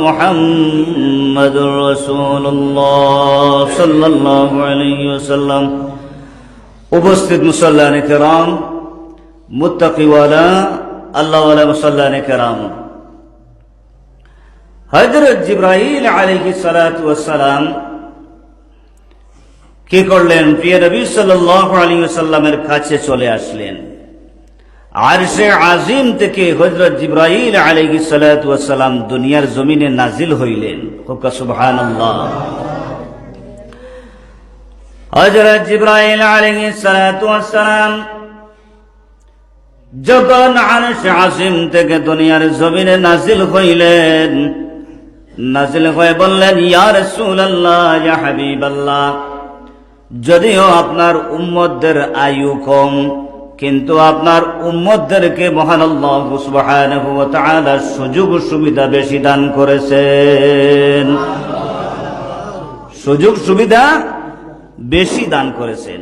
মুহাম্মাদুর রাসূলুল্লাহ সাল্লাল্লাহু আলাইহি ওয়াসাল্লাম। উপস্থিত মুসল্লানে কেরাম, মুত্তাকিওয়ালা আল্লাহওয়ালা মুসল্লানে কেরাম, হযরত জিবরাইল আলাইহিস সালাতু ওয়াস সালাম কি করলেন? প্রিয় নবী সাল্লাল্লাহু আলাইহি ওয়াসাল্লামের কাছে চলে আসলেন। আরশে আজিম থেকে হযরত জিবরাইল আলাইহিস সালাতু ওয়াস সালাম দুনিয়ার জমিনে নাজিল হইলেন। সুবহানাল্লাহ। হযরত জিবরাইল আলাইহিস সালাতু ওয়াস সালাম যখন আরশে আজিম থেকে দুনিয়ার জমিনে নাজিল হইলেন, নাজিল হয়ে বললেন, ইয়া রাসূলুল্লাহ, ইয়া হাবিবাল্লাহ, যদিও আপনার উম্মতদের আয়ু কম, কিন্তু আপনার উম্মতদেরকে মহান আল্লাহ সুবহানাহু ওয়া তাআলা সুযোগ সুবিধা বেশি দান করেছেন। সুযোগ সুবিধা বেশি দান করেছেন।